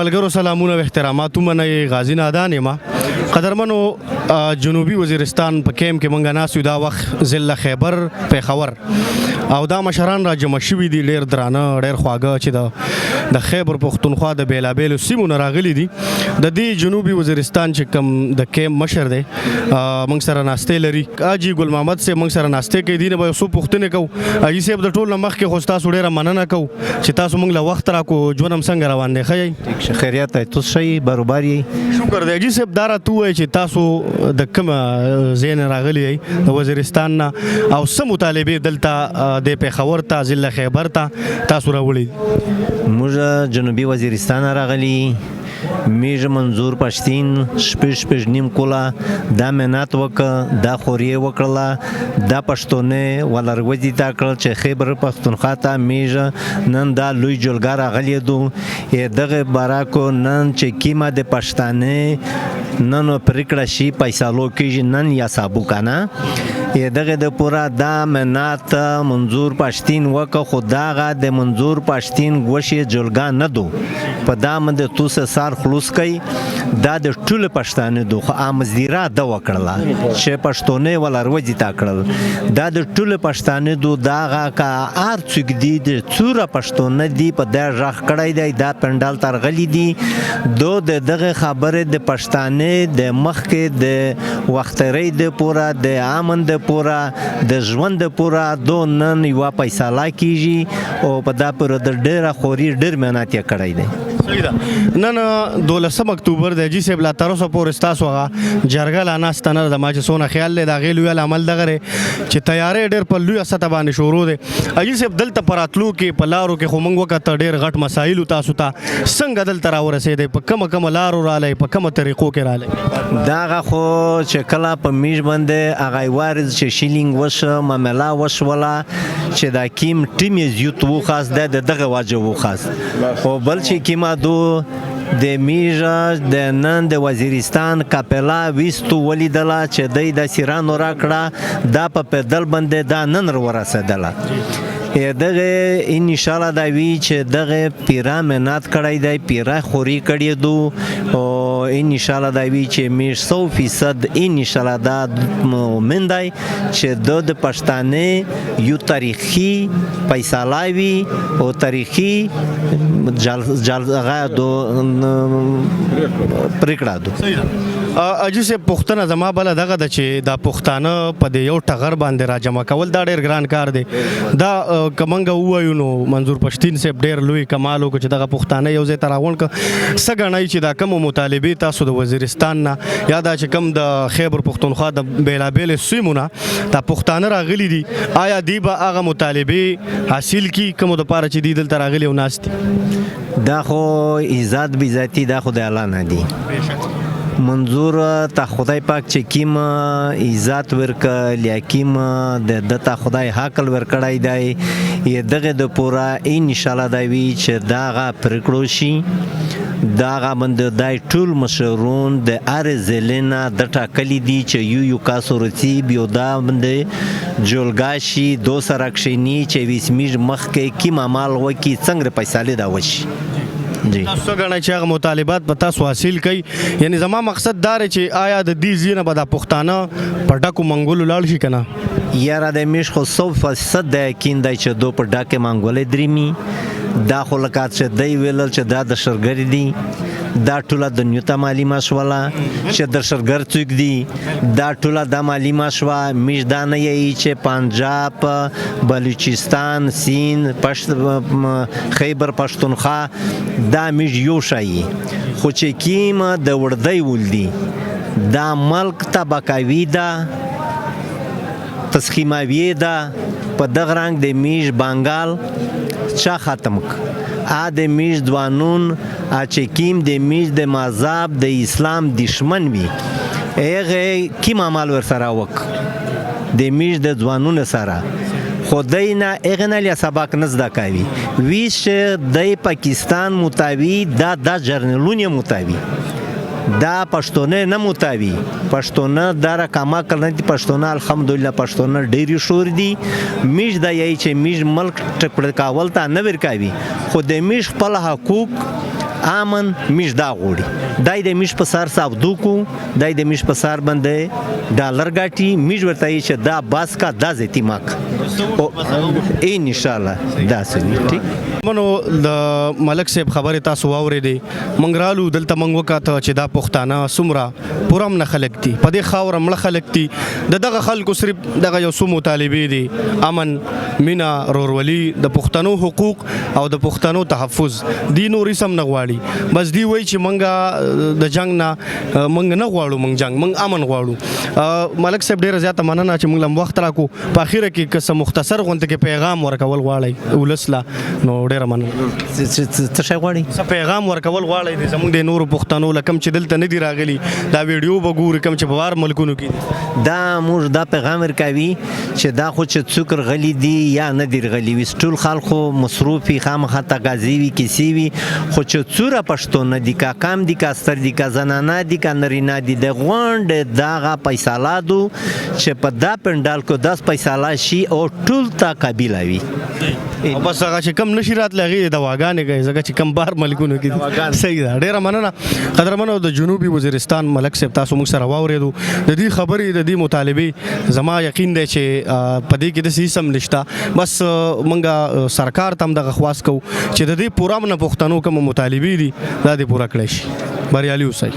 ملګرو سلامونه او احترامات ومنئ. غازي نادان یم. قدرمنو جنوبي وزیرستان په کیم کې مونږ ناست یو دا وخت ضلع خیبر پیښور او دا مشران را جمع شوي دي ډېر درانه ډېر خواږه چې د خیبر پښتونخوا د بېلابېلو سیمو نه راغلي دي. د دې جنوبي وزیرستان چې کوم د کیم مشر دی مونږ سره ناستې لري. حاجي ګل محمد صاحب مونږ سره ناستې کوي. دي نه به یو څو پوښتنې کوو. حاجي صاحب د ټول نه مخکې خو ستاسو ډېره مننه کوو چې تاسو مونږ له وخت راکړو. ژوند هم څنګه روان دی؟ ښه یئ؟ خیریت دی. تاسو ښه یئ؟ بروبر یئ؟ شکر دی. حاجي صاحب دا راته ووایئ چې تاسو د کومه ځای نه راغلي یئ د وزیرستان نه او څه مطالبې دلته د پیښور ته ضلع خیبر ته تاسو راوړي؟ موږ جنوبي وزیرستان راغلي. میژ منظور پښتین شپږ نیم کوله دا مهنت وکړه، دا خوري وکړله، دا پښتونې ولروځي تا کړل چې خیبر پښتونخوا ته میژ نن دا لوی جلګه راغلی دو. دغه بارا کو نن چې کیمه د پښتانه نن پریکړه شي فیصلو کېږي نن یا سابو کنه دغه د پورا دا مهنت منظور پښتین وکړه. خو داغه د منظور پښتین ګوشې جلګه نه دو په دا منده توسه سار خلوص کوي. دا د ټول پښتانه دو خو امزدیرا د وکړه چې پښتونې ولروځي تا کړل. دا د ټول پښتانه دو داغه کا ار څوک دی د څوره پښتون دی په دا ژغ کړی دی. دا پندال ترغلی دی دو دغه خبره د پښتانه د مخ کې د وختري د پورا د امن د پورا د ژوند د پورا دو نن یو فیصله کیږي او په دا پر د ډیره خوري ډیر مهنت یې کړی دی. نن 12 اکتوبر د حاجي صاحب لا تر اوسه پورې ستاسو هغه جرګه لا ناسته نه ده. ما چې څونه خیال دی د هغې لوی عمل دغه دی چې تیارې ډېر په لویه سطح باندې شروع دی. حاجي صاحب دلته په راتلو کې په لارو کې خو موږ وکته ډېر غټ مسایلو تاسو ته څنګه دلته راورسېدی؟ په کومه لارو رالی؟ په کومه طریقو کې رالی؟ دغه خو چې کله په میژ باندې هغه وارز چې شیلینګ وشه معامله وشوله چې دا کیم ټیم یې زیوت وخاست د دغه واجب وخاست او بل چې کیما دو د میژ د نن د وزیرستان کاپلا ویستو ولیدله چې دی د سیرانو راکړه دا په پیدل باندې دا نن ورسېدله. دغه ان شاء الله دا وی چې دغه پیرا مهنت کړی دی پیرا خوري کړی دو او ان شاء الله دا وی چې میش 100% ان شاء الله دا مومن دی چې د پښتانه یو تاریخي فیصله وی او تاریخي جلغه دو پریکړه دو. حاجي صاحب پښتنه زما بله دغه ده چې دا پښتانه په دې یو ټغر باندې را جمع کول دا ډېر ګران کار دی. دا که موږ ووایو نو منظور پښتین صاحب ډېر لوی کمال وکړو چې دغه پښتانه یو ځای ته راغونډ کړه. څه ګڼئ چې دا کومو مطالبې تاسو د وزیرستان نه یا دا چې کوم د خیبر پښتونخوا د بېلابېلو سیمو نه دا پښتانه راغلي دي آیا دی به هغه مطالبې حاصل کړي کومو دپاره چې دی دلته راغلي او ناست دي؟ دا خو عزت بېزتي دا خو د الله نه دي. منظور ته خدای پاک چې کیم عزت ورکړ یا کیم د ته خدای حقل ورکړی دی دغه د پورا ان شاء الله دا وی چې داغه پرکړو شي داغه باندې دای ټول مشرون د ار زلینا د ټاکلی دی چې یو کاسورتی بیو دا باندې جولګاشي دو سرکشنی چې وسمیج مخ کې کی مال وکی څنګه پیسې دا وشي. تاسو غواړئ چې هغه مطالبات به تاسو حاصل کړئ؟ یعنی زما مقصد دا دی چې آیا د دې ځای نه به دا پښتانه په ډاکو منګولو لاړ شي که نه؟ یاره د میش خو 100% د یقین دی چې دو په ډاکې منګولې درېمي. دا خو لکه چې دی ویلل چې دا د شرګر دي دا ټوله د نیوته معلومه شوله چې د شرګر څوک دي دا ټوله د معلومه شوه. میش دا نه یی چې پنجاب بلوچستان سیند خیبر پښتونخوا دا میش یو شایي خو چې کیم د وردی ولدي دا ملک طبقوي ده تسخیموي ده په دغه رنګ د میش بنګال چا ختم د میش دوانون چې کیم د میش د مذهب د اسلام دشمن وي هغه کیم عمل ورسره وک د میش د ځوانونو سره خدای نه اغنه لیا سبق نزده کوي ویش د پاکستان متاوی دا جرنلونه متاوی دا پښتونه نه متاوی پښتونه دا رقمه کړنه دي پښتونه الحمدلله پښتونه ډېری شور دي میش دا یی چې میش ملک ټکړ کاول ته نه ور کوي خو د میش خپل حقوق امن میش دا غوړي دای د میش په سر صاحب دوکو دای د میش په سر باندې ډالر ګاټي میش ورته چې دا باس کا دا زتی ماک ان شاء الله دا سني ټیک منو د ملک صاحب خبره تاسو واورېدې منګرالو دلته منګ وکاته چې دا پښتانه سمره پورم نه خلک دي په دې خاور مړه خلک دي دغه خلکو صرف دغه یو څو مطالبه دي امن مینا رورولي د پښتنو حقوق او د پښتنو تحفظ دی نور سم نه غواړي بس دی وای چې منګه د جنگ نه منګ نه غواړو منګ جنگ منګ امن غواړو ملک صاحب ډیره زیاته مننه چې موږ لم وخت راکو په اخیره کې قسم مختصر غونډه کې پیغام ورکول غواړي ولسلا نو ډیره مننه څه شي غواړي څه پیغام ورکول غواړي زموږ د نور پښتنو لکم چې دلته نه دی راغلي دا ویډیو وګوري کم چې بوار ملکونو کې دا موږ دا پیغام ورکوي چې دا خو چې څوک غلي دي یا نه دی غلي وي ټول خلکو مصروفي خامخا تغازي وي کیسي وي خو چې څوره پښتون دي کا کام دي کا ستر دي کا زنانه دي کا نرینا دي د غونډ داغه پیساله دو چې په دا پندال کو 10 پیساله شي او ټول تا قبیله وي او بس هغه چې کم نشي رات لغې د واګانې کوي ځکه چې کم بار ملکونو کې صحیح ده ډیره مننه قدرمنو د جنوبي وزیرستان ملک صاحب تاسو موږ سره واورېدو د دې خبرې د دې مطالبه زما یقین دی چې په دې کې د سیستم نشته بس منګه سرکار تم د خواست کو چې د دې پورا من پښتنو کوم مطالبه دي دا دې پورا کړی شي بریالي اوسئ